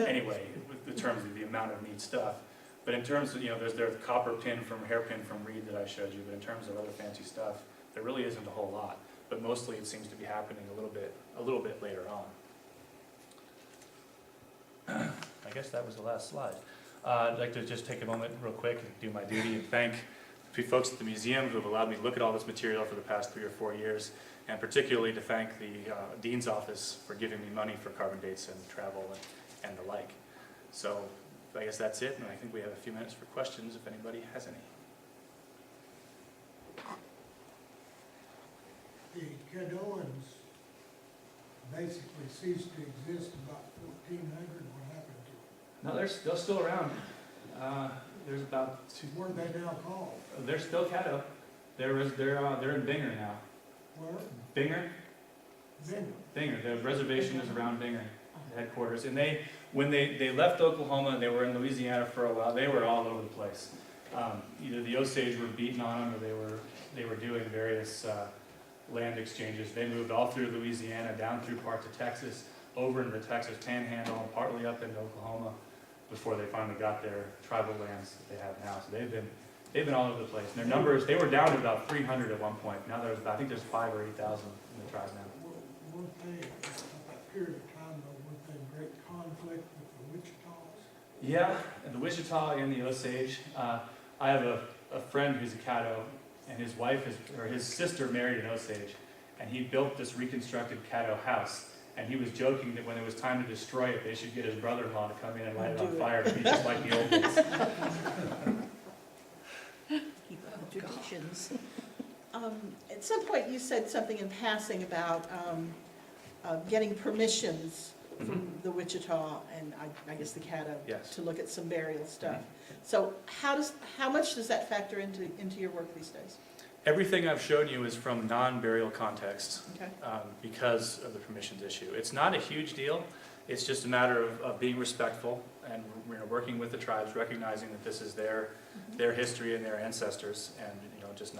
anyway, in terms of the amount of neat stuff. But in terms of, there's the copper pin from Hairpin from reed that I showed you, but in terms of other fancy stuff, there really isn't a whole lot. But mostly it seems to be happening a little bit later on. I guess that was the last slide. I'd like to just take a moment real quick and do my duty and thank the folks at the museum who have allowed me to look at all this material for the past 3 or 4 years, and particularly to thank the Dean's Office for giving me money for carbon dates and travel and the like. So I guess that's it, and I think we have a few minutes for questions if anybody has any. The Caddoans basically ceased to exist about 1400. What happened to them? No, they're still around. There's about What are they now called? They're still Caddo. They're in Binger now. Where? Binger. Bingham. The reservation is around Binger, the headquarters. And when they left Oklahoma, they were in Louisiana for a while. They were all over the place. Either the Osage were beating on them, or they were doing various land exchanges. They moved all through Louisiana, down through parts of Texas, over into the Texas Panhandle, and partly up into Oklahoma before they finally got their tribal lands that they have now. So they've been all over the place. And their numbers, they were down to about 300 at one point. Now I think there's 5,000 or 8,000 in the tribe now. Weren't they, at that period of time, though, weren't they in great conflict with the Wichitas? Yeah, and the Wichita and the Osage. I have a friend who's a Caddo, and his sister married an Osage, and he built this reconstructed Caddo house. And he was joking that when it was time to destroy it, they should get his brother-in-law to come in and light it on fire to be just like the old days. Keep up the traditions. At some point, you said something in passing about getting permissions from the Wichita and I guess the Caddo Yes. to look at some burial stuff. So how much does that factor into your work these days? Everything I've shown you is from non-burial context Okay. because of the permissions issue. It's not a huge deal. It's just a matter of being respectful and working with the tribes, recognizing that this is their history and their ancestors, and just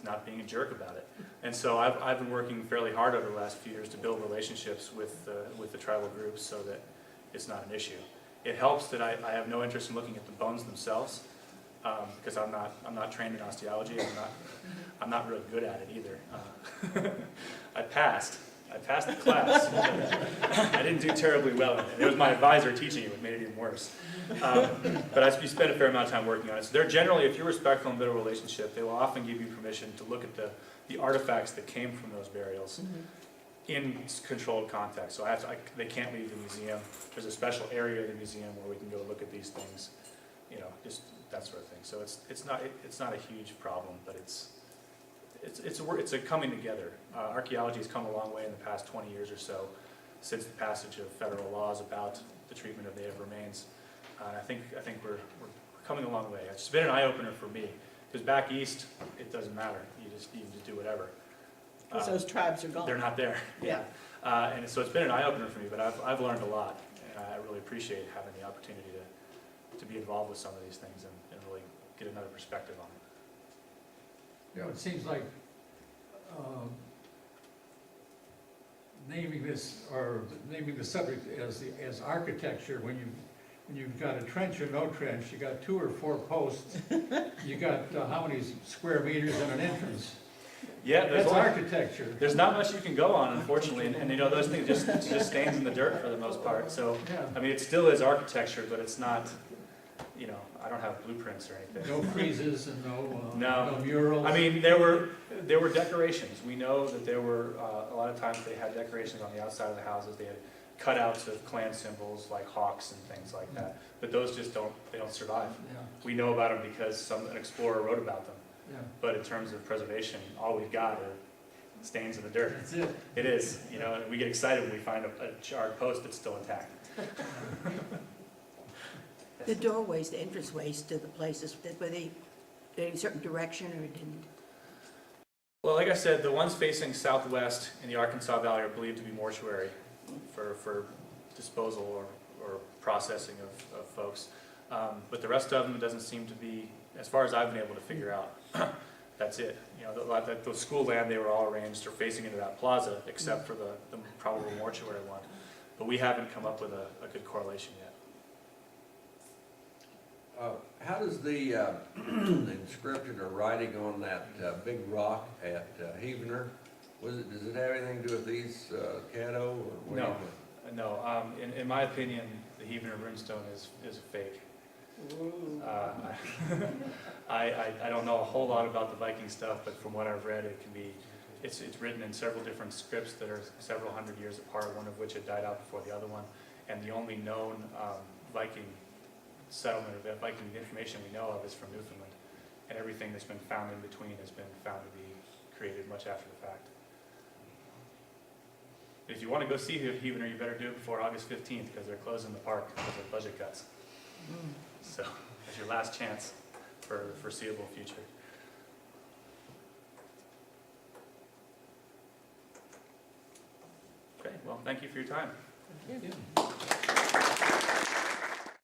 not being a jerk about it. And so I've been working fairly hard over the last few years to build relationships with the tribal groups so that it's not an issue. It helps that I have no interest in looking at the bones themselves because I'm not trained in osteology. I'm not really good at it either. I passed the class. I didn't do terribly well in it. It was my advisor teaching it, which made it even worse. But we spent a fair amount of time working on it. So they're generally, if you're respectful and build a relationship, they will often give you permission to look at the artifacts that came from those burials in controlled context. So they can't leave the museum. There's a special area of the museum where we can go look at these things, just that sort of thing. So it's not a huge problem, but it's a coming together. Archaeology has come a long way in the past 20 years or so since the passage of federal laws about the treatment of native remains. I think we're coming a long way. It's been an eye-opener for me, because back east, it doesn't matter. You just do whatever. Because those tribes are gone. They're not there. Yeah. And so it's been an eye-opener for me, but I've learned a lot, and I really appreciate having the opportunity to be involved with some of these things and really get another perspective on it. It seems like naming the subject as architecture, when you've got a trench or no trench, you got 2 or 4 posts, you got how many square meters and an entrance. Yeah, That's architecture. There's not much you can go on, unfortunately, and those things just stains in the dirt for the most part. So, Yeah. I mean, it still is architecture, but it's not, I don't have blueprints or anything. No friezes and No. no murals. I mean, there were decorations. We know that there were, a lot of times they had decorations on the outside of the houses. They had cutouts of clan symbols like hawks and things like that. But those just don't survive. Yeah, We know about them because an explorer wrote about them. yeah. But in terms of preservation, all we've got are stains in the dirt. That's it. It is, and we get excited when we find a charred post that's still intact. The doorways, the entranceways to the places, were they in a certain direction or didn't? Well, like I said, the ones facing southwest in the Arkansas Valley are believed to be mortuary for disposal or processing of folks. But the rest of them doesn't seem to be, as far as I've been able to figure out, that's it. The school land, they were all arranged or facing into that plaza, except for the probable mortuary one. But we haven't come up with a good correlation yet. How does the inscription or writing on that big rock at Heavener, does it have anything to do with these Caddo or what? No. No, in my opinion, the Heavener runestone is a fake. I don't know a whole lot about the Viking stuff, but from what I've read, it's written in several different scripts that are several hundred years apart, one of which had died out before the other one, and the only known Viking settlement or Viking information we know of is from Newfoundland, and everything that's been found in between has been found to be created much after the fact. If you want to go see Heavener, you better do it before August 15th because they're closing the park because of budget cuts. So that's your last chance for the foreseeable future. Okay, well, thank you for your time. Thank you.